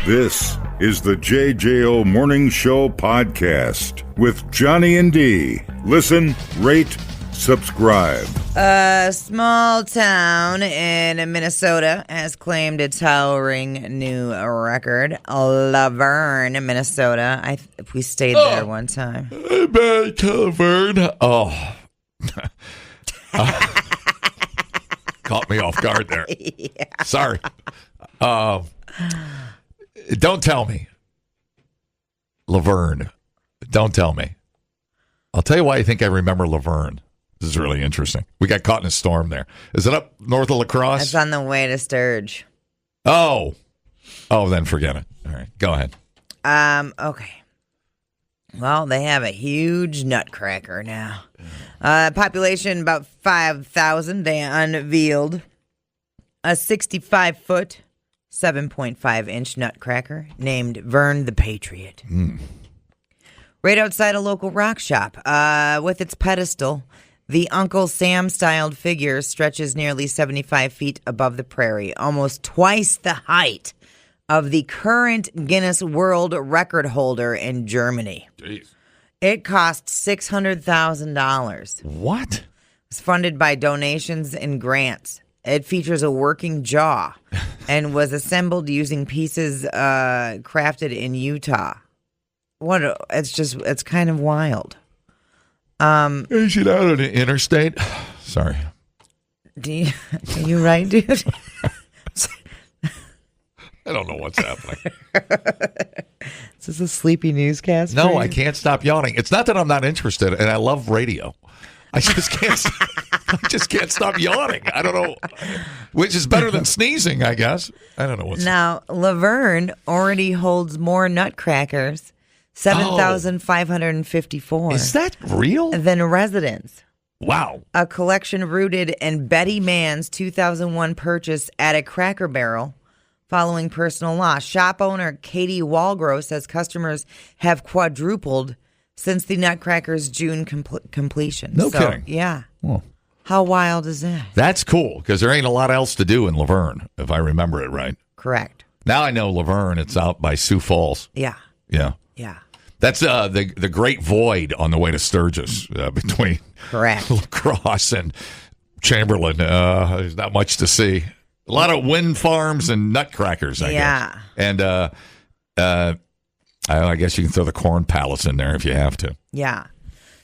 This is the JJO Morning Show podcast with Johnny and D. Listen, rate, subscribe. A small town in Minnesota has claimed a towering new record. Luverne, Minnesota. We stayed there one time. Luverne. Oh. Caught me off guard there. Yeah. Sorry. Don't tell me. Luverne. Don't tell me. I'll tell you why I think I remember Luverne. This is really interesting. We got caught in a storm there. Is it up north of La Crosse? It's on the way to Sturge. Oh, then forget it. All right, go ahead. Okay. Well, they have a huge Nutcracker now. Population about 5,000. They unveiled a 65-foot, 7.5-inch Nutcracker named Vern the Patriot. Right outside a local rock shop. With its pedestal, the Uncle Sam-styled figure stretches nearly 75 feet above the prairie, almost twice the height of the current Guinness World Record holder in Germany. Jeez. It cost $600,000. What? It was funded by donations and grants. It features a working jaw and was assembled using pieces crafted in Utah. It's kind of wild. Is it out on the interstate? Sorry. Are you right, dude? I don't know what's happening. Is this a sleepy newscast? No, I can't stop yawning. It's not that I'm not interested, and I love radio. I just can't. I just can't stop yawning. I don't know, which is better than sneezing, I guess. I don't know what's. Now, Luverne already holds more Nutcrackers, 7,554. Is that real? Than residents. Wow. A collection rooted in Betty Mann's 2001 purchase at a Cracker Barrel following personal loss. Shop owner Katie Walgrove says customers have quadrupled since the Nutcracker's June completion. No kidding. Yeah. Well, how wild is that? That's cool, because there ain't a lot else to do in Luverne, if I remember it right. Correct. Now I know Luverne. It's out by Sioux Falls. Yeah. Yeah. Yeah. That's the Great Void on the way to Sturgis between Correct. La Crosse and Chamberlain. There's not much to see. A lot of wind farms and nutcrackers, I guess. And I guess you can throw the Corn Palace in there if you have to. Yeah.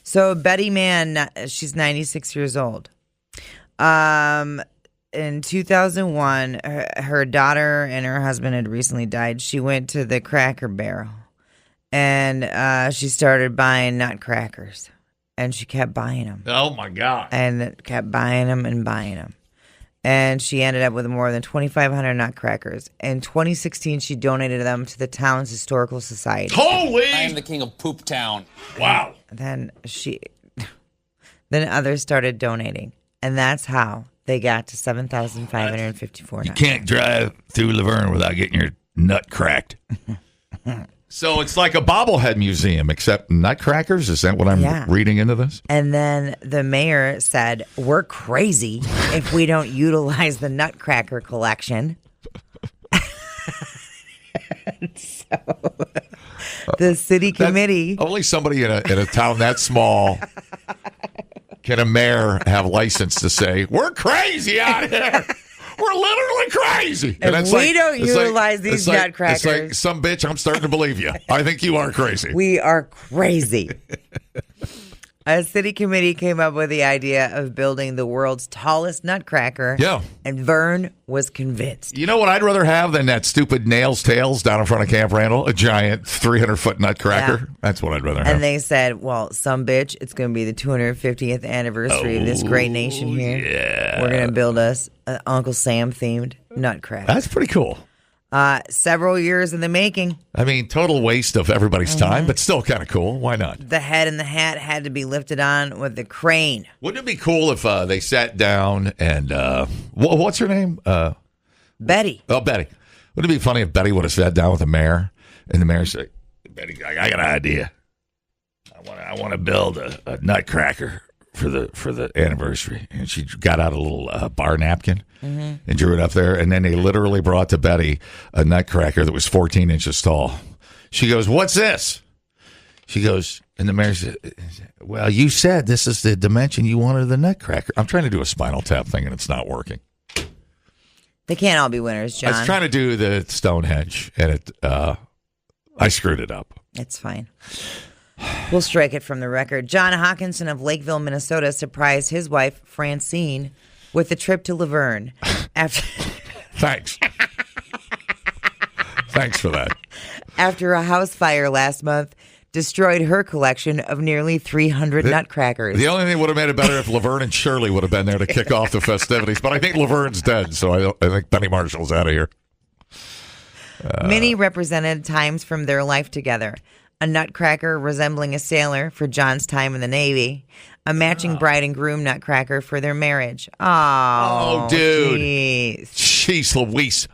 So Betty Mann, she's 96 years old. In 2001, her daughter and her husband had recently died. She went to the Cracker Barrel, and she started buying nutcrackers, and she kept buying them. Oh, my God. And kept buying them and buying them. And she ended up with more than 2,500 nutcrackers. In 2016, she donated them to the town's historical society. Holy! I am the king of Poop Town. Wow. Then others started donating. And that's how they got to 7,554 You can't drive through Luverne without getting your nut cracked. So it's like a bobblehead museum, except nutcrackers? Is that what I'm reading into this? And then the mayor said, we're crazy if we don't utilize the Nutcracker collection. So the city committee. Only somebody in a town that small can a mayor have license to say, we're crazy out here. We're literally crazy. And if we don't utilize these nutcrackers. It's like, some bitch, I'm starting to believe you. I think you are crazy. We are crazy. A city committee came up with the idea of building the world's tallest nutcracker. Yeah. And Vern was convinced. You know what I'd rather have than that stupid Nails Tails down in front of Camp Randall? A giant 300-foot nutcracker. Yeah. That's what I'd rather have. And they said, well, some bitch, it's going to be the 250th anniversary of this great nation here. Yeah. We're going to build us an Uncle Sam-themed nutcracker. That's pretty cool. Several years in the making. I mean, total waste of everybody's time, but still kind of cool. Why not? The head and the hat had to be lifted on with the crane. Wouldn't it be cool if they sat down and, what's her name? Betty. Oh, Betty. Wouldn't it be funny if Betty would have sat down with the mayor and the mayor said, Betty, I got an idea. I want to build a nutcracker for the anniversary, and she got out a little bar napkin and drew it up there, and then they literally brought to Betty a nutcracker that was 14 inches tall. She goes, "What's this?" She goes, and the mayor said, "Well, you said this is the dimension you wanted of the nutcracker." I'm trying to do a Spinal Tap thing, and it's not working. They can't all be winners, John. I was trying to do the Stonehenge, and I screwed it up. It's fine. We'll strike it from the record. John Hawkinson of Lakeville, Minnesota, surprised his wife, Francine, with a trip to Luverne. Thanks. Thanks for that. After a house fire last month destroyed her collection of nearly 300 nutcrackers. The only thing would have made it better if Laverne and Shirley would have been there to kick off the festivities. But I think Laverne's dead, so I think Penny Marshall's out of here. Many represented times from their life together. A nutcracker resembling a sailor for John's time in the Navy. A matching bride and groom nutcracker for their marriage. Oh, dude. Jeez, Louise.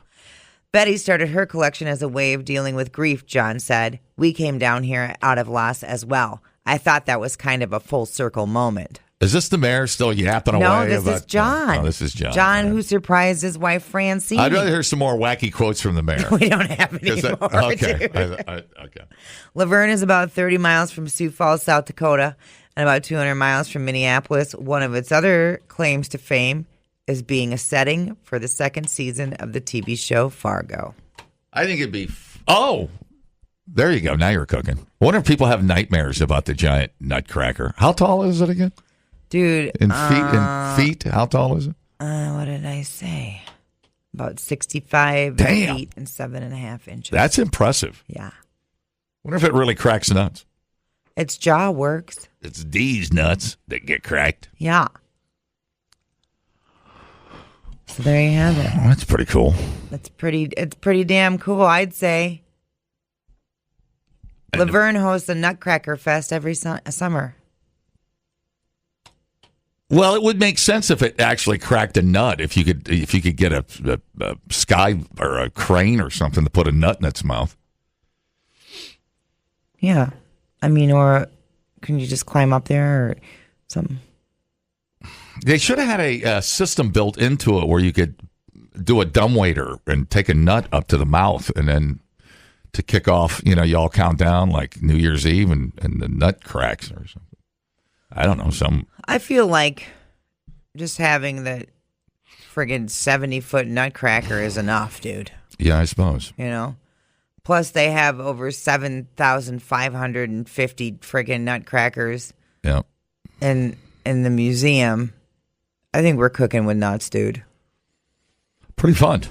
Betty started her collection as a way of dealing with grief, John said. We came down here out of loss as well. I thought that was kind of a full circle moment. Is this the mayor still yapping away? No, this is John. Oh, this is John. John, who surprised his wife, Francine. I'd rather hear some more wacky quotes from the mayor. We don't have any more. Okay. Okay. Laverne is about 30 miles from Sioux Falls, South Dakota, and about 200 miles from Minneapolis. One of its other claims to fame is being a setting for the second season of the TV show Fargo. I think it'd be... Oh! There you go. Now you're cooking. I wonder if people have nightmares about the giant nutcracker. How tall is it again? Dude. In feet, how tall is it? What did I say? About 65 feet and 7.5 inches. That's impressive. Yeah. Wonder if it really cracks nuts. Its jaw works. It's these nuts that get cracked. Yeah. So there you have it. Oh, that's pretty cool. It's pretty damn cool, I'd say. Laverne hosts a Nutcracker Fest every summer. Well, it would make sense if it actually cracked a nut. If you could get a sky or a crane or something to put a nut in its mouth. Yeah, I mean, or can you just climb up there or something? They should have had a system built into it where you could do a dumbwaiter and take a nut up to the mouth, and then to kick off, you all count down like New Year's Eve, and the nut cracks or something. I don't know, I feel like just having the friggin' 70-foot nutcracker is enough, dude. Yeah, I suppose. Plus they have over 7,550 friggin' nutcrackers. Yeah. In the museum. I think we're cooking with nuts, dude. Pretty fun.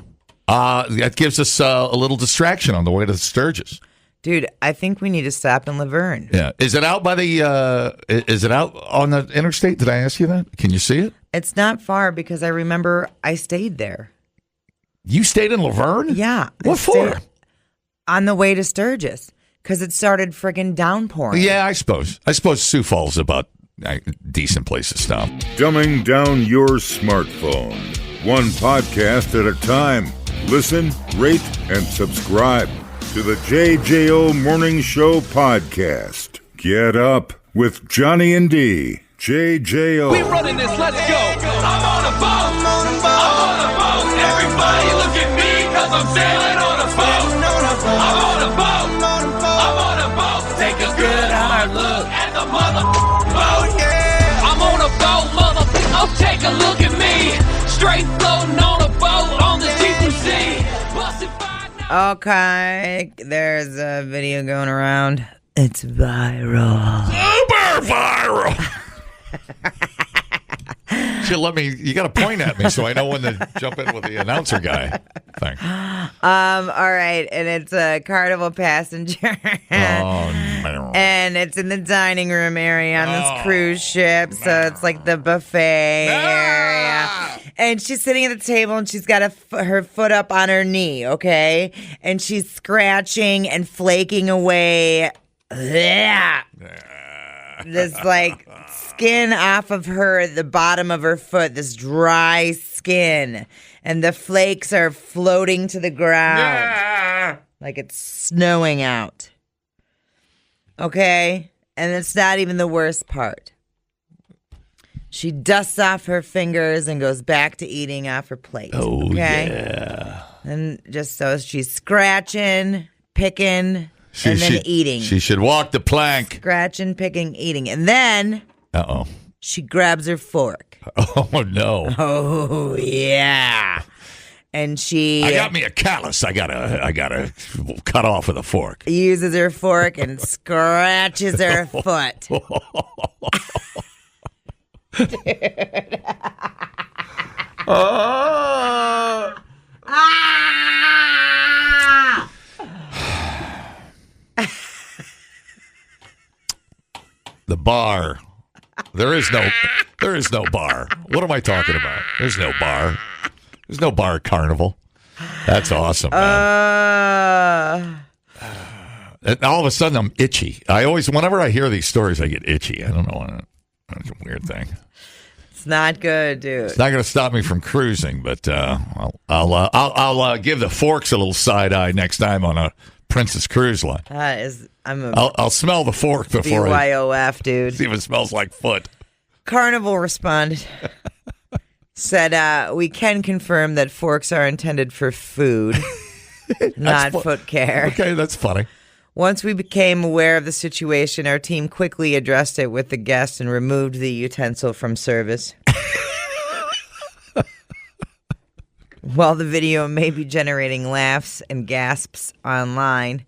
That gives us a little distraction on the way to Sturgis. Dude, I think we need to stop in Luverne. Yeah. Is it out by the is it out on the interstate? Did I ask you that? Can you see it? It's not far because I remember I stayed there. You stayed in Luverne? Yeah. What for? On the way to Sturgis because it started friggin' downpouring. Yeah, I suppose. Sioux Falls is about a decent place to stop. Dumbing down your smartphone. One podcast at a time. Listen, rate, and subscribe to the JJO Morning Show podcast. Get up with Johnny and D. JJO. We running this, let's go. I'm on a boat. I'm on a boat. Everybody look at me cause I'm sailing on a boat. I'm on a boat. I'm on a boat. Take a good hard look at the mother boat. I'm on a boat, mother. Oh, take a look at me. Straight floating on a boat on the deep blue sea. Okay, there's a video going around. It's viral. Super viral. You got to point at me so I know when to jump in with the announcer guy thing. All right, and it's a Carnival passenger. And it's in the dining room area on this cruise ship, so it's like the buffet area. And she's sitting at the table, and she's got her foot up on her knee, okay? And she's scratching and flaking away this, like, skin off of the bottom of her foot, this dry skin. And the flakes are floating to the ground like it's snowing out. Okay? And it's not even the worst part. She dusts off her fingers and goes back to eating off her plate. Oh, okay? yeah. And just so she's scratching, picking, and then eating. She should walk the plank. Scratching, picking, eating. And then she grabs her fork. Oh, no. Oh, yeah. And I got me a callus. I gotta cut off with a fork. Uses her fork and scratches her foot. Dude. The bar. There is no bar. What am I talking about? There's no bar. There's no bar at Carnival. That's awesome, man. And all of a sudden, I'm itchy. Whenever I hear these stories, I get itchy. I don't know. It's a weird thing. It's not good, dude. It's not going to stop me from cruising, but I'll give the forks a little side eye next time on a Princess Cruise line. I'll smell the fork before BYOF, dude. See if it smells like foot. Carnival responded. Said, we can confirm that forks are intended for food, not foot care. Okay, that's funny. Once we became aware of the situation, our team quickly addressed it with the guest and removed the utensil from service. While the video may be generating laughs and gasps online,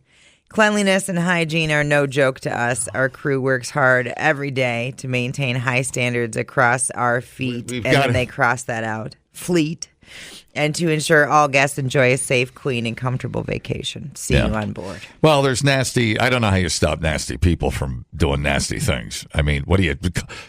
cleanliness and hygiene are no joke to us. Our crew works hard every day to maintain high standards across our fleet, they cross that out. Fleet. And to ensure all guests enjoy a safe, clean, and comfortable vacation. See you on board. Well, there's nasty. I don't know how you stop nasty people from doing nasty things. I mean, what do you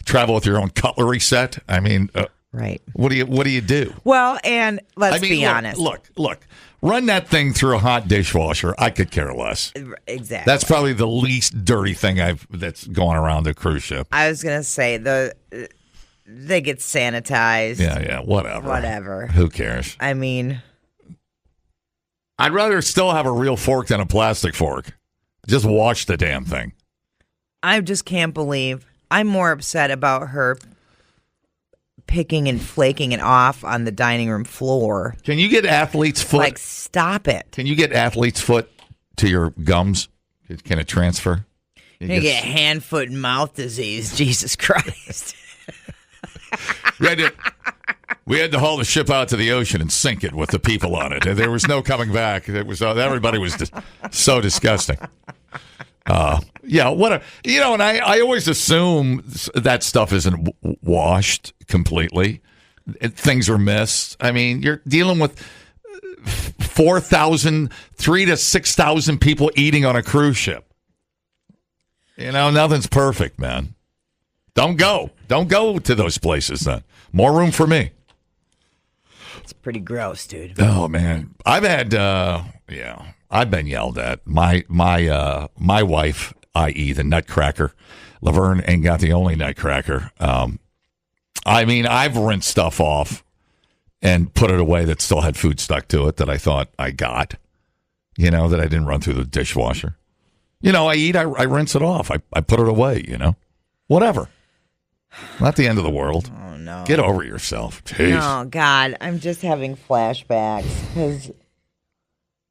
travel with your own cutlery set? I mean, right. What do you do? Well, and let's be honest. Look. Run that thing through a hot dishwasher. I could care less. Exactly. That's probably the least dirty thing that's going around the cruise ship. I was gonna say they get sanitized. Yeah, whatever. Who cares? I mean, I'd rather still have a real fork than a plastic fork. Just wash the damn thing. I just can't believe. I'm more upset about her picking and flaking it off on the dining room floor. Can you get athlete's foot? Like, stop it. Can you get athlete's foot to your gums? Can it transfer? You get hand, foot, and mouth disease. Jesus Christ. We had to haul the ship out to the ocean and sink it with the people on it. There was no coming back. Everybody was just so disgusting. And I always assume that stuff isn't washed completely. Things are missed. I mean, you're dealing with 3,000 to 6,000 people eating on a cruise ship. Nothing's perfect, man. Don't go to those places then. More room for me. It's pretty gross, dude. Oh man, I've had I've been yelled at. My wife, i.e. the Nutcracker, Laverne ain't got the only Nutcracker. I mean, I've rinsed stuff off and put it away that still had food stuck to it that I thought I got. That I didn't run through the dishwasher. I eat, I rinse it off. I put it away. Whatever. Not the end of the world. Oh, no. Get over yourself. Jeez. Oh, God. I'm just having flashbacks because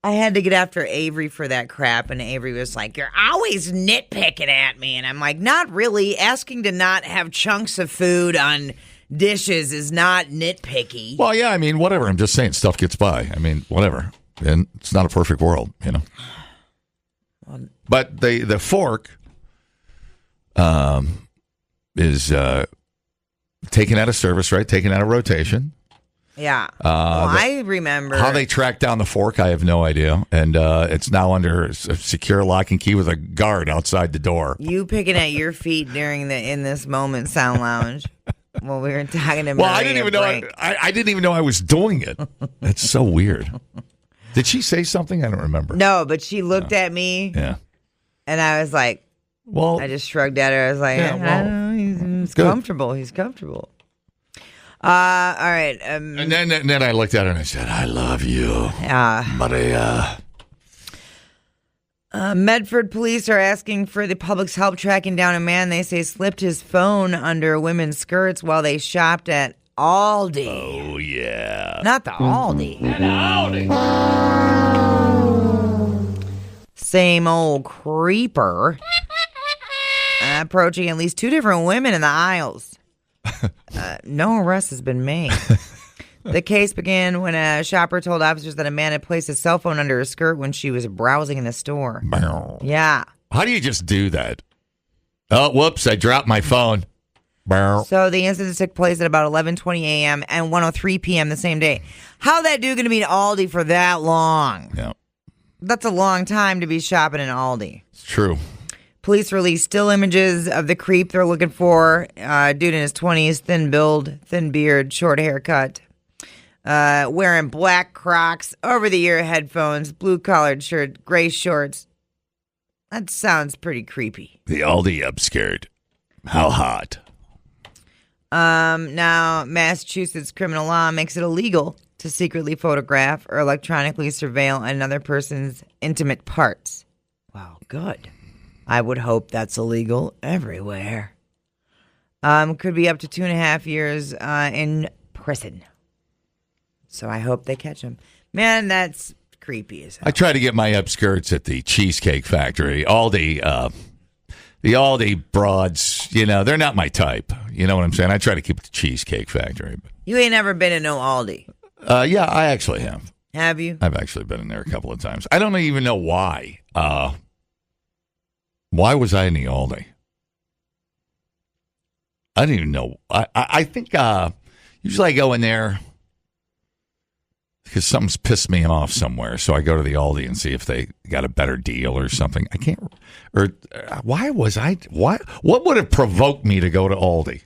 I had to get after Avery for that crap, and Avery was like, "You're always nitpicking at me." And I'm like, not really. Asking to not have chunks of food on dishes is not nitpicky. Well, yeah, I mean, whatever. I'm just saying stuff gets by. I mean, whatever. And it's not a perfect world, But the fork is taken out of service, right? Taken out of rotation. Yeah. I remember. How they tracked down the fork, I have no idea. And it's now under a secure lock and key with a guard outside the door. You picking at your feet during In This Moment Sound Lounge. Well, we were talking to Well, I didn't even know. I didn't even know I was doing it. That's so weird. Did she say something? I don't remember. No, but she looked at me. Yeah. And I was like, I just shrugged at her. I was like, I don't know, he's comfortable. He's comfortable. All right. And then I looked at her and I said, "I love you." Yeah. Maria. Medford police are asking for the public's help tracking down a man they say slipped his phone under women's skirts while they shopped at Aldi. Oh, yeah. Not the Aldi. Howdy. Same old creeper. Approaching at least 2 different women in the aisles. No arrest has been made. The case began when a shopper told officers that a man had placed his cell phone under her skirt when she was browsing in the store. Yeah. How do you just do that? Oh, whoops, I dropped my phone. So the incident took place at about 11:20 a.m. and 1:03 p.m. the same day. How that dude going to be at Aldi for that long? Yeah. That's a long time to be shopping in Aldi. It's true. Police released still images of the creep they're looking for. Dude in his 20s, thin build, thin beard, short haircut. Wearing black Crocs, over-the-ear headphones, blue-collared shirt, gray shorts. That sounds pretty creepy. The Aldi upskirt. How hot. Now, Massachusetts criminal law makes it illegal to secretly photograph or electronically surveil another person's intimate parts. Wow, good. I would hope that's illegal everywhere. Could be up to 2.5 years in prison. So I hope they catch him. Man, that's creepy as hell. I try to get my upskirts at the Cheesecake Factory. Aldi, the Aldi broads, they're not my type. You know what I'm saying? I try to keep it the Cheesecake Factory. You ain't never been to no Aldi. Yeah, I actually have. Have you? I've actually been in there a couple of times. I don't even know why. Why was I in the Aldi? I don't even know. I think usually I go in there because something's pissed me off somewhere. So I go to the Aldi and see if they got a better deal or something. I can't. Or why was I? Why? What would have provoked me to go to Aldi?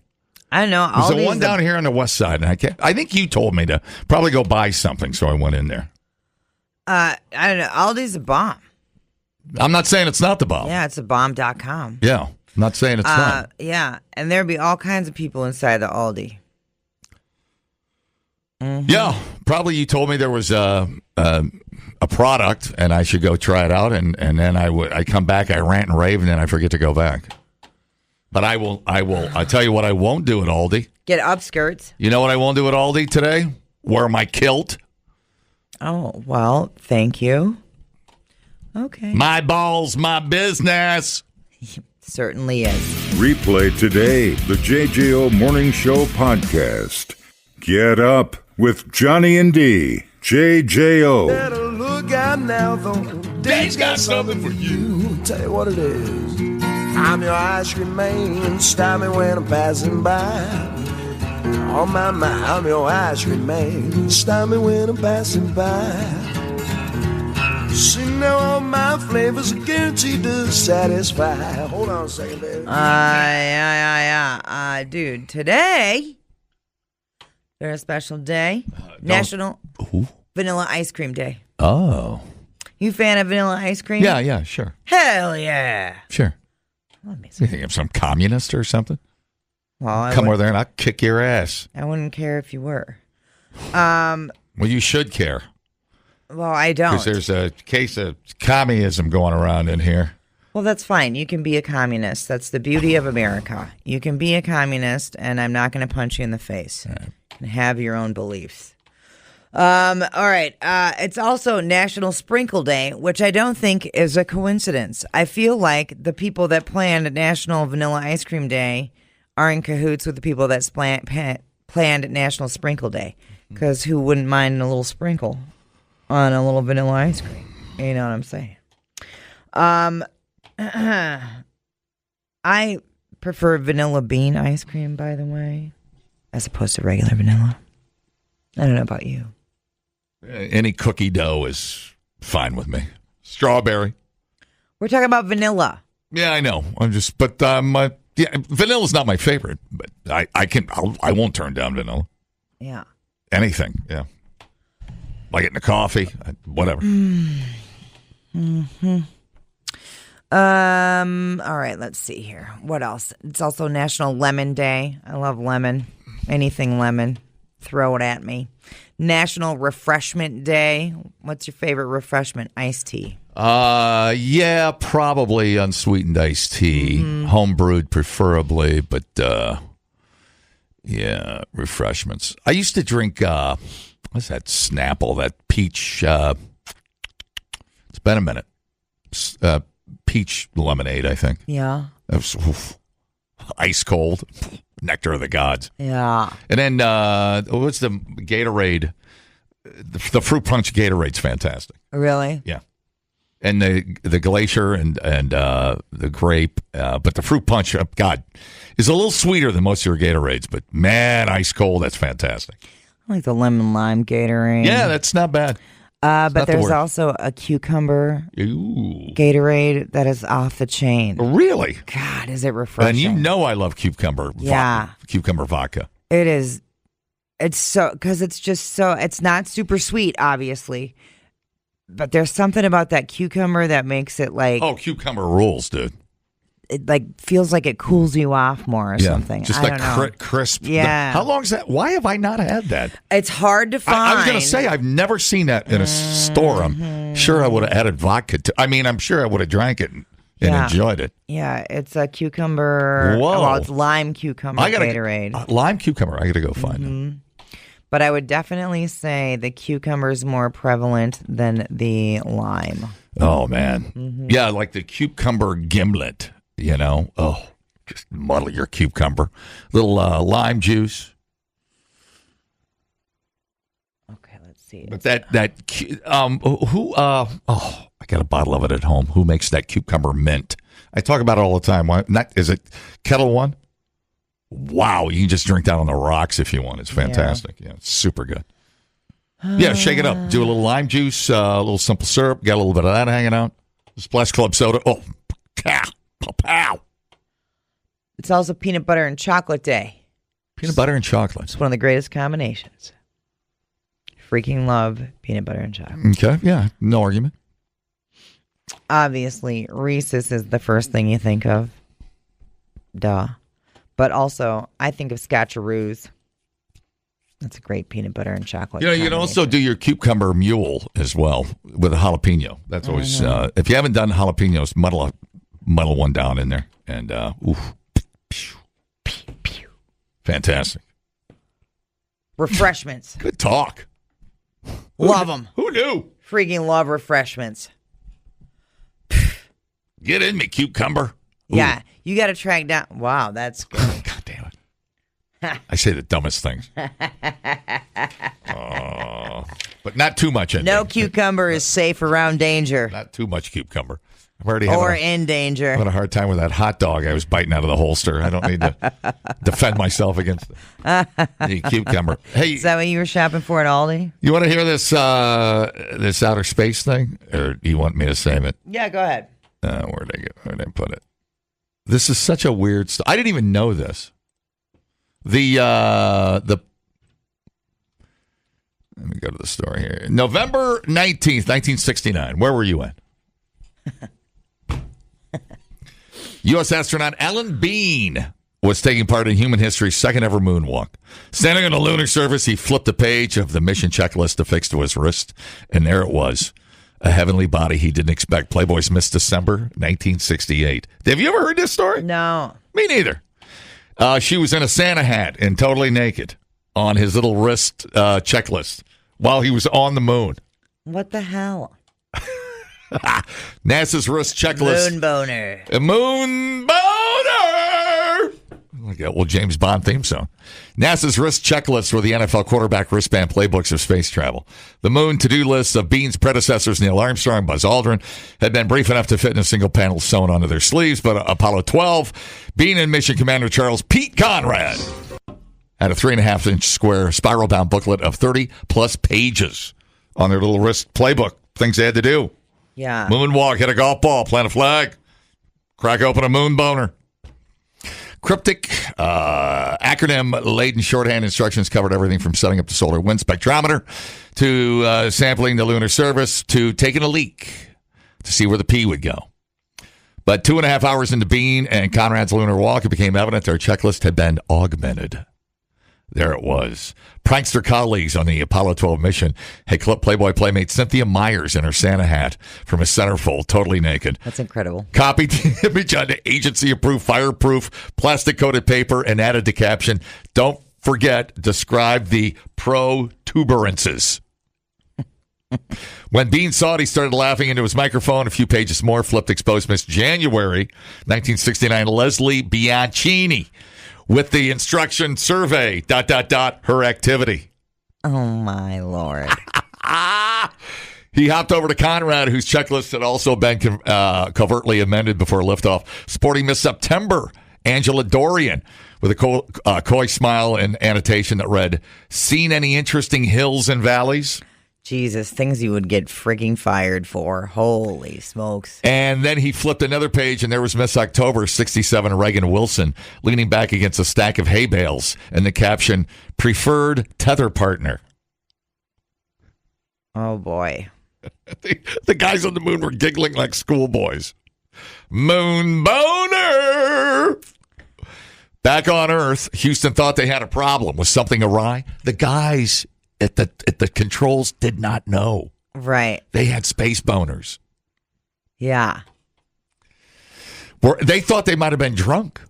I don't know. There's the one down here on the west side, and I think you told me to probably go buy something, so I went in there. I don't know. Aldi's a bomb. I'm not saying it's not the bomb. Yeah, it's a bomb.com. Yeah, I'm not saying it's not. Yeah, and there'd be all kinds of people inside the Aldi. Mm-hmm. Yeah, probably you told me there was a product, and I should go try it out, and then I come back, I rant and rave, and then I forget to go back. But I tell you what I won't do at Aldi. Get upskirts. You know what I won't do at Aldi today? Wear my kilt. Oh, well, thank you. Okay. My balls, my business. Certainly is. Replay today the JJO Morning Show podcast. Get up with Johnny and D. JJO. Better look out now, though. Dave's got something for you. Tell you what it is. I'm your ice cream man. Stop me when I'm passing by. On my mind, I'm your ice cream man. Stop me when I'm passing by. See, now all my flavors are guaranteed to satisfy. Hold on a second, baby. Dude, today, very special day. National Vanilla Ice Cream Day. Oh. You a fan of vanilla ice cream? Yeah, sure. Hell yeah. Sure. Let me You see. think I'm some communist or something? Well, Come over there and I'll kick your ass. I wouldn't care if you were. Well, you should care. Well, I don't. Because there's a case of communism going around in here. Well, that's fine. You can be a communist. That's the beauty of America. You can be a communist, and I'm not going to punch you in the face. You can have your own beliefs. All right. It's also National Sprinkle Day, which I don't think is a coincidence. I feel like the people that planned National Vanilla Ice Cream Day are in cahoots with the people that planned National Sprinkle Day. Because who wouldn't mind a little sprinkle on a little vanilla ice cream? You know what I'm saying? I prefer vanilla bean ice cream, by the way, as opposed to regular vanilla. I don't know about you. Any cookie dough is fine with me. Strawberry. We're talking about vanilla. Yeah, I know. Vanilla's not my favorite, but I won't turn down vanilla. Yeah. Anything, yeah. Like it in a coffee, whatever. Mm-hmm. All right, let's see here. What else? It's also National Lemon Day. I love lemon. Anything lemon. Throw it at me. National Refreshment Day. What's your favorite refreshment? Iced tea. Yeah, probably unsweetened iced tea, homebrewed preferably, but yeah, refreshments. I used to drink what's that Snapple? That peach. It's been a minute. Peach lemonade, I think. Yeah. That was ice cold, nectar of the gods. Yeah. And then what's the Gatorade? The fruit punch Gatorade's fantastic. Really? Yeah. And the glacier and the grape, but the fruit punch, God, is a little sweeter than most of your Gatorades. But man, ice cold, that's fantastic. I like the lemon lime Gatorade. Yeah, that's not bad. But there's also a cucumber Gatorade that is off the chain. Really? God, is it refreshing? And you know I love cucumber. Yeah. Cucumber vodka. It is. It's so, because it's just so, it's not super sweet, obviously. But there's something about that cucumber that makes it like. Oh, cucumber rules, dude. It like feels like it cools you off more or something. Just I like don't know. crisp. Yeah. How long is that? Why have I not had that? It's hard to find. I was going to say, I've never seen that in a store. I'm sure I would have added vodka to. I mean, I'm sure I would have drank it and enjoyed it. Yeah, it's a cucumber. Whoa. Well, it's lime cucumber Gatorade. Lime cucumber. I got to go find it. But I would definitely say the cucumber is more prevalent than the lime. Oh, man. Yeah, like the cucumber gimlet, you know. Oh, just muddle your cucumber. Little lime juice. Okay, let's see. But I got a bottle of it at home. Who makes that cucumber mint? I talk about it all the time. Is it Kettle One? Wow, you can just drink that on the rocks if you want. It's fantastic. Yeah, it's super good. Yeah, shake it up. Do a little lime juice, a little simple syrup. Got a little bit of that hanging out. Splash Club soda. Oh, pow, pow. It's also peanut butter and chocolate day. Peanut butter and chocolate. It's one of the greatest combinations. Freaking love peanut butter and chocolate. Okay, yeah, no argument. Obviously, Reese's is the first thing you think of. Duh. But also, I think of Scotcheroos. That's a great peanut butter and chocolate. You know, you can also do your cucumber mule as well with a jalapeno. That's always, if you haven't done jalapenos, muddle one down in there. And, fantastic. Refreshments. Good talk. Love them. Who knew? Freaking love refreshments. Get in me, cucumber. Ooh. Yeah, you got to track down. Wow, that's good. God damn it. I say the dumbest things. But not too much in No there. cucumber is safe around danger. Not too much cucumber. I'm already in danger. having a hard time with that hot dog I was biting out of the holster. I don't need to defend myself against the cucumber. Hey, Is that what you were shopping for at Aldi? you want to hear this this outer space thing, or do you want me to save it? Yeah, go ahead. Where'd I put it? This is such a weird stuff. I didn't even know this. The let me go to the story here. November 19th, 1969. Where were you at? U.S. astronaut Alan Bean was taking part in human history's second ever moonwalk. Standing on the lunar surface, he flipped a page of the mission checklist affixed to his wrist, and there it was. A heavenly body he didn't expect. Playboy's Miss December, 1968. Have you ever heard this story? No. Me neither. She was in a Santa hat and totally naked on his little wrist checklist while he was on the moon. What the hell? NASA's wrist checklist. Moon boner. A moon boner! Like that old James Bond theme song. NASA's wrist checklists were the NFL quarterback wristband playbooks of space travel. The moon to-do lists of Bean's predecessors, Neil Armstrong and Buzz Aldrin, had been brief enough to fit in a single panel sewn onto their sleeves, but Apollo 12, Bean and Mission Commander Charles Pete Conrad had a 3.5-inch square spiral-bound booklet of 30-plus pages on their little wrist playbook, things they had to do. Yeah. Moonwalk, hit a golf ball, plant a flag, crack open a moon boner. Cryptic, acronym-laden shorthand instructions covered everything from setting up the solar wind spectrometer to sampling the lunar surface to taking a leak to see where the pee would go. But 2.5 hours into Bean and Conrad's lunar walk, it became evident their checklist had been augmented. There it was. Prankster colleagues on the Apollo 12 mission had clipped Playboy playmate Cynthia Myers in her Santa hat from a centerfold, totally naked. That's incredible. Copied the image onto agency-approved fireproof plastic-coated paper and added the caption, "Don't forget, describe the protuberances." When Bean saw it, he started laughing into his microphone. A few pages more, flipped exposed Miss January, 1969, Leslie Bianchini, with the instruction survey, ... her activity. Oh, my Lord. He hopped over to Conrad, whose checklist had also been covertly amended before liftoff, sporting Miss September, Angela Dorian, with a coy smile and annotation that read, "Seen any interesting hills and valleys?" Jesus, things you would get frigging fired for. Holy smokes. And then he flipped another page, and there was Miss October, 67, Reagan Wilson, leaning back against a stack of hay bales, and the caption, "Preferred tether partner." Oh, boy. The guys on the moon were giggling like schoolboys. Moon boner! Back on Earth, Houston thought they had a problem. Was something awry? The guys at the controls did not know. Right. They had space boners. Yeah. They thought they might have been drunk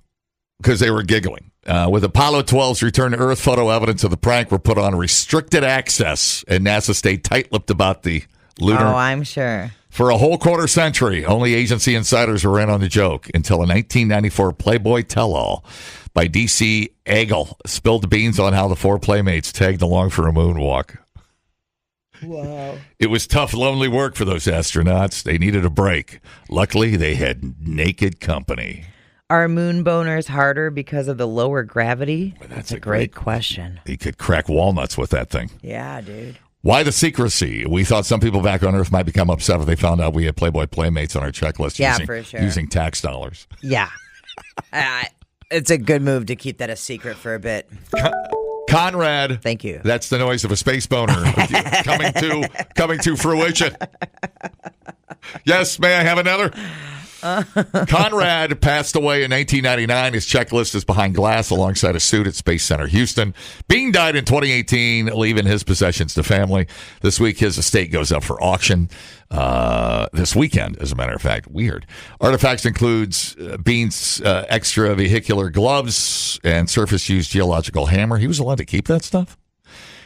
because they were giggling. With Apollo 12's return to Earth, photo evidence of the prank were put on restricted access, and NASA stayed tight-lipped about the lunar. Oh, I'm sure. For a whole quarter century, only agency insiders were in on the joke until a 1994 Playboy tell-all by D.C. Agel spilled the beans on how the four playmates tagged along for a moonwalk. Wow. It was tough, lonely work for those astronauts. They needed a break. Luckily, they had naked company. Are moon boners harder because of the lower gravity? That's a great question. You could crack walnuts with that thing. Yeah, dude. Why the secrecy? We thought some people back on Earth might become upset if they found out we had Playboy playmates on our checklist for sure. using tax dollars. Yeah. It's a good move to keep that a secret for a bit. Conrad. Thank you. That's the noise of a space boner coming to fruition. Yes, may I have another? Conrad passed away in 1999. His checklist is behind glass alongside a suit at Space Center Houston. Bean died in 2018, leaving his possessions to family. This week, his estate goes up for auction. This weekend, as a matter of fact. Weird. Artifacts includes Bean's extravehicular gloves and surface-used geological hammer. He was allowed to keep that stuff?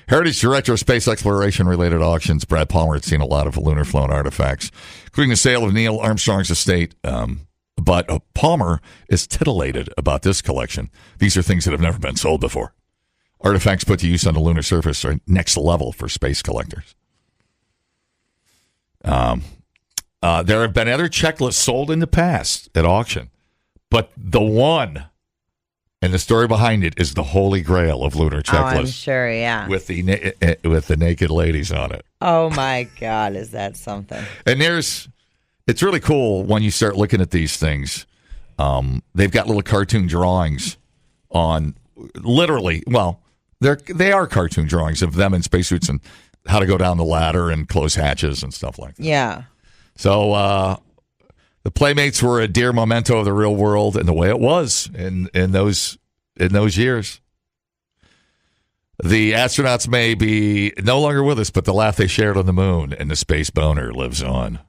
Heritage Director of Space Exploration-related auctions, Brad Palmer, had seen a lot of lunar-flown artifacts, including the sale of Neil Armstrong's estate. But Palmer is titillated about this collection. These are things that have never been sold before. Artifacts put to use on the lunar surface are next level for space collectors. There have been other checklists sold in the past at auction, but the one... And the story behind it is the holy grail of lunar checklists. Oh, I'm sure, yeah. With the naked ladies on it. Oh, my God, is that something? And it's really cool when you start looking at these things. They've got little cartoon drawings on, literally, well, they are cartoon drawings of them in spacesuits and how to go down the ladder and close hatches and stuff like that. Yeah. So, the playmates were a dear memento of the real world and the way it was in those years. The astronauts may be no longer with us, but the laugh they shared on the moon and the space boner lives on.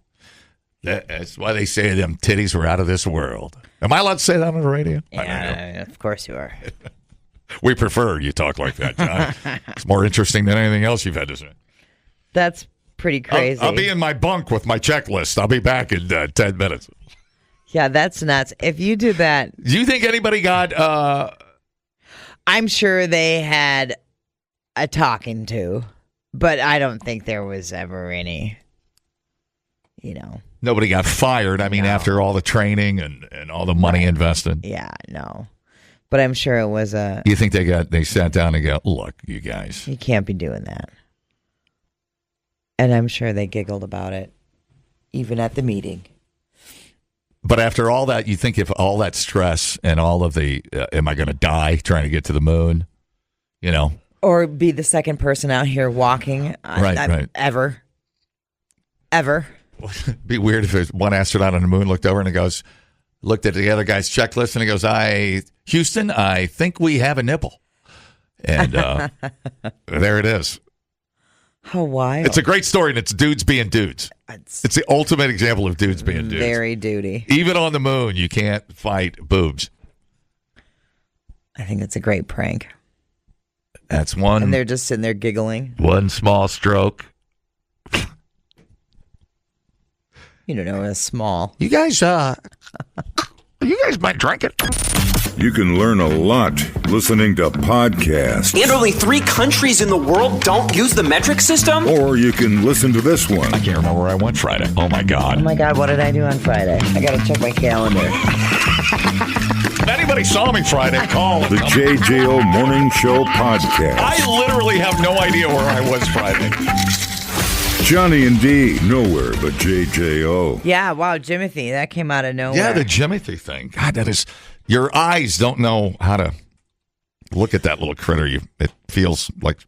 That's why they say them titties were out of this world. Am I allowed to say that on the radio? Yeah, of course you are. We prefer you talk like that, John. It's more interesting than anything else you've had to say. That's pretty crazy. I'll be in my bunk with my checklist. I'll be back in 10 minutes. Yeah, that's nuts. If you did that... Do you think anybody got... I'm sure they had a talking to, but I don't think there was ever any, Nobody got fired. I mean, after all the training and all the money invested. Yeah, no. But I'm sure it was a... You think they sat down and go, look, you guys. You can't be doing that. And I'm sure they giggled about it, even at the meeting. But after all that, you think if all that stress and all of the, am I going to die trying to get to the moon, Or be the second person out here walking. Right. Ever. It'd be weird if there's one astronaut on the moon looked over and looked at the other guy's checklist and he goes, Houston, I think we have a nipple. And there it is. Oh, wild. It's a great story, and it's dudes being dudes. It's the ultimate example of dudes being dudes. Very duty. Even on the moon, you can't fight boobs. I think it's a great prank. That's one. And they're just sitting there giggling. One small stroke. You don't know, it's small. You guys might drink it. You can learn a lot listening to podcasts. And only 3 countries in the world don't use the metric system? Or you can listen to this one. I can't remember where I went Friday. Oh, my God. Oh, my God, what did I do on Friday? I got to check my calendar. If anybody saw me Friday, call. The JJO Morning Show Podcast. I literally have no idea where I was Friday. Johnny and D, nowhere but JJO. Yeah, wow, Jimothy, that came out of nowhere. Yeah, the Jimothy thing. God, that is... Your eyes don't know how to look at that little critter. It feels like,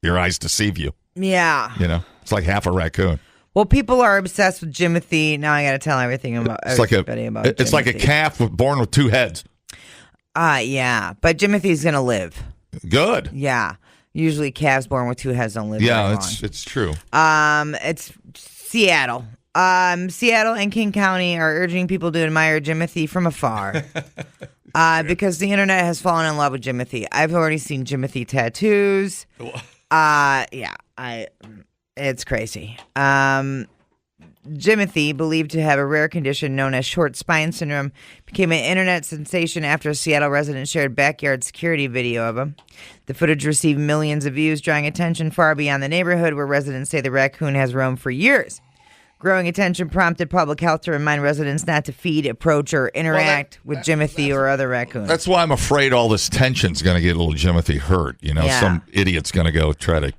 your eyes deceive you. Yeah. It's like half a raccoon. Well, people are obsessed with Jimothy. Now I got to tell everything about everybody about Jimothy. It's like a calf born with 2 heads. Yeah, but Jimothy's going to live. Good. Yeah. Usually calves born with 2 heads don't live very long. It's true. It's Seattle. Seattle and King County are urging people to admire Jimothy from afar because the internet has fallen in love with Jimothy. I've already seen Jimothy tattoos. It's crazy. Jimothy, believed to have a rare condition known as short spine syndrome, became an internet sensation after a Seattle resident shared backyard security video of him. The footage received millions of views, drawing attention far beyond the neighborhood where residents say the raccoon has roamed for years. Growing attention prompted public health to remind residents not to feed, approach, or interact with Jimothy or other raccoons. That's why I'm afraid all this tension's going to get a little Jimothy hurt. Some idiot's going to go try to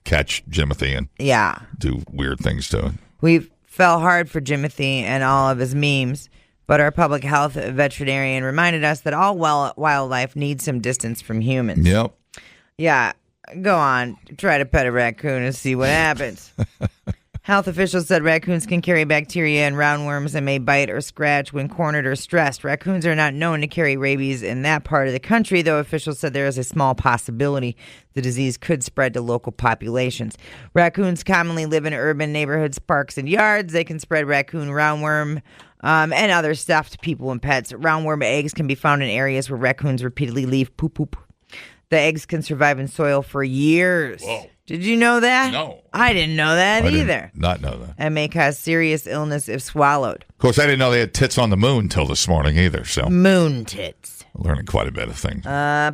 catch Jimothy and do weird things to him. We fell hard for Jimothy and all of his memes, but our public health veterinarian reminded us that all wildlife needs some distance from humans. Yep. Yeah, go on. Try to pet a raccoon and see what happens. Health officials said raccoons can carry bacteria and roundworms and may bite or scratch when cornered or stressed. Raccoons are not known to carry rabies in that part of the country, though officials said there is a small possibility the disease could spread to local populations. Raccoons commonly live in urban neighborhoods, parks, and yards. They can spread raccoon roundworm and other stuff to people and pets. Roundworm eggs can be found in areas where raccoons repeatedly leave poop. The eggs can survive in soil for years. Whoa. Did you know that? No. I didn't know that either. Did not know that. And may cause serious illness if swallowed. Of course, I didn't know they had tits on the moon till this morning either, so Moon tits. learning quite a bit of things.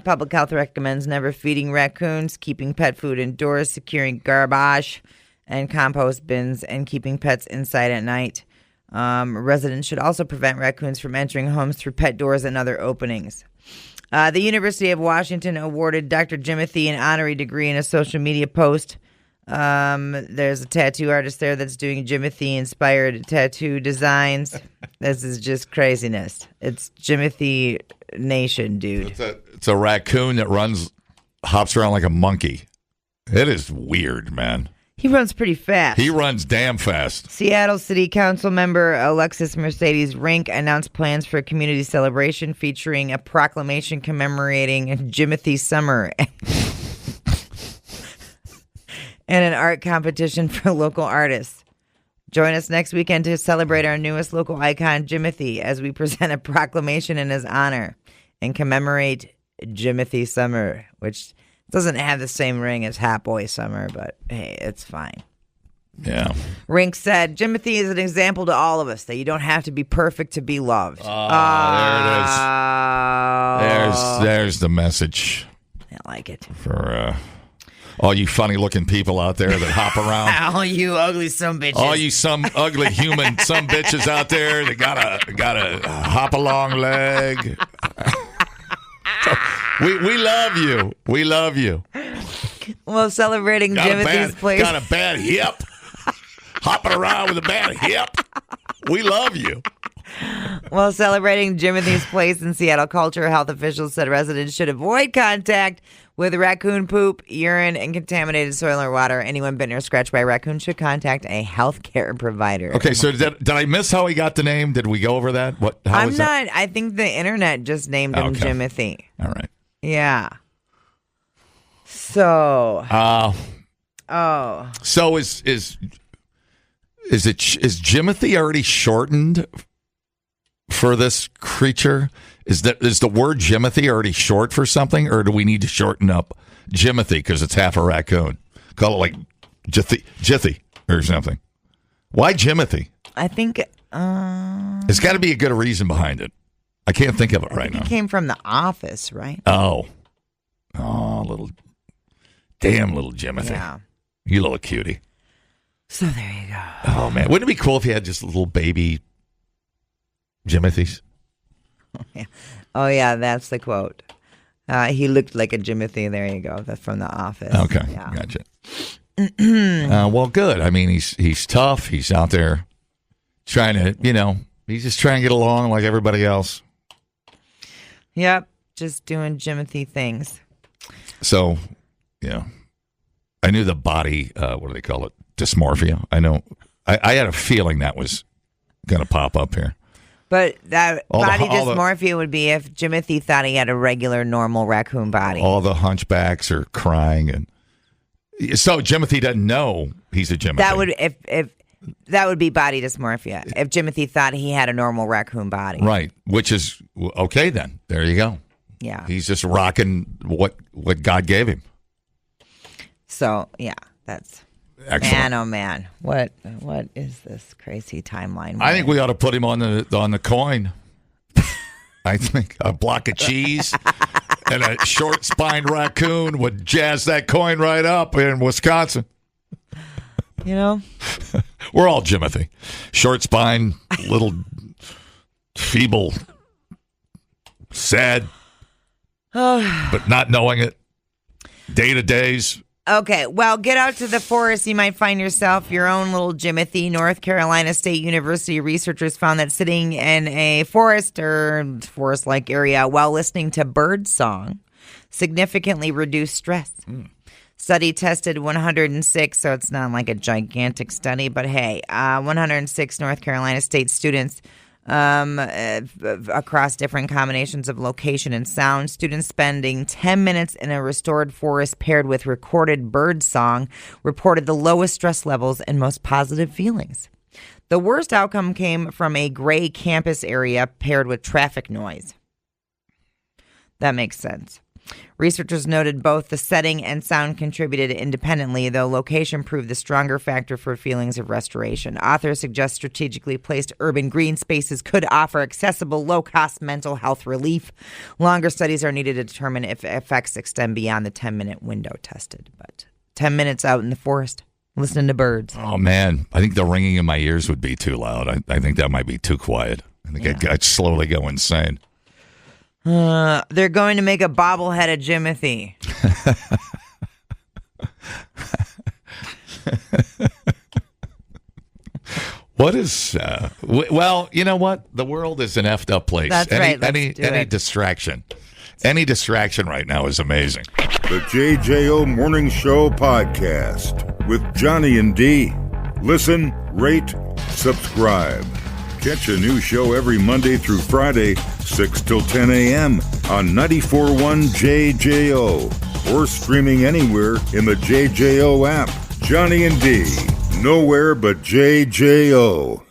Public health recommends never feeding raccoons, keeping pet food indoors, securing garbage and compost bins, and keeping pets inside at night. Residents should also prevent raccoons from entering homes through pet doors and other openings. The University of Washington awarded Dr. Jimothy an honorary degree in a social media post. There's a tattoo artist there that's doing Jimothy-inspired tattoo designs. This is just craziness. It's Jimothy Nation, dude. It's a raccoon that hops around like a monkey. It is weird, man. He runs pretty fast. He runs damn fast. Seattle City Council member Alexis Mercedes Rink announced plans for a community celebration featuring a proclamation commemorating Jimothy Summer and an art competition for local artists. Join us next weekend to celebrate our newest local icon, Jimothy, as we present a proclamation in his honor and commemorate Jimothy Summer, which doesn't have the same ring as Hot Boy Summer, but hey, it's fine. Yeah. Rink said, Jimothy is an example to all of us that you don't have to be perfect to be loved. There it is. There's the message. I like it. For all you funny-looking people out there that hop around. All you ugly bitches. All you some ugly human bitches out there that got a hop-along leg. We love you. We love you. Well, celebrating Jimothy's place. Got a bad hip. Hopping around with a bad hip. We love you. Well, celebrating Jimothy's place in Seattle culture, health officials said residents should avoid contact with raccoon poop, urine, and contaminated soil or water. Anyone bitten or scratched by a raccoon should contact a healthcare provider. Okay, so did I miss how he got the name? Did we go over that? I'm not. I think the internet just named him Jimothy. All right. Yeah. So. So is Jimothy already shortened for this creature? Is the word Jimothy already short for something, or do we need to shorten up Jimothy because it's half a raccoon? Call it like Jithy or something. Why Jimothy? I think it's got to be a good reason behind it. I can't think of it right now. It came from The Office, right? Oh, little Jimothy. Yeah. You little cutie. So there you go. Oh, man. Wouldn't it be cool if you had just little baby Jimothys? Oh, yeah, that's the quote. He looked like a Jimothy. There you go. That's from The Office. Okay, yeah. Gotcha. Well, good. I mean, he's tough. He's out there trying to, he's just trying to get along like everybody else. Yep, just doing Jimothy things. So, I knew the body, what do they call it? Dysmorphia. I know. I had a feeling that was going to pop up here. But that body dysmorphia would be if Jimothy thought he had a regular, normal raccoon body. All the hunchbacks are crying, and so Jimothy doesn't know he's a Jimothy. That would if that would be body dysmorphia. If Jimothy thought he had a normal raccoon body, right? Which is okay. Then there you go. Yeah, he's just rocking what God gave him. So yeah, that's. Excellent. Man, oh man, what is this crazy timeline? I think we ought to put him on the coin. I think a block of cheese and a short-spined raccoon would jazz that coin right up in Wisconsin. We're all Jimothy. Short-spined, little, feeble, sad, but not knowing it. Day-to-days. Okay, well, get out to the forest. You might find yourself your own little Jimothy. North Carolina State University researchers found that sitting in a forest or forest-like area while listening to bird song significantly reduced stress. Study tested 106, so it's not like a gigantic study, but hey, 106 North Carolina State students across different combinations of location and sound. Students spending 10 minutes in a restored forest paired with recorded bird song reported the lowest stress levels and most positive feelings. The worst outcome came from a gray campus area paired with traffic noise. That makes sense. Researchers noted both the setting and sound contributed independently, though location proved the stronger factor for feelings of restoration. Authors suggest strategically placed urban green spaces could offer accessible, low-cost mental health relief. Longer studies are needed to determine if effects extend beyond the 10-minute window tested. But 10 minutes out in the forest, listening to birds. Oh, man. I think the ringing in my ears would be too loud. I think that might be too quiet. I think I'd slowly go insane. They're going to make a bobblehead of Jimothy. What is? Well, you know what? The world is an effed up place. That's right. Any distraction, right now is amazing. The JJO Morning Show podcast with Johnny and D. Listen, rate, subscribe. Catch a new show every Monday through Friday, 6 till 10 a.m. on 94.1 JJO or streaming anywhere in the JJO app. Johnny and D, nowhere but JJO.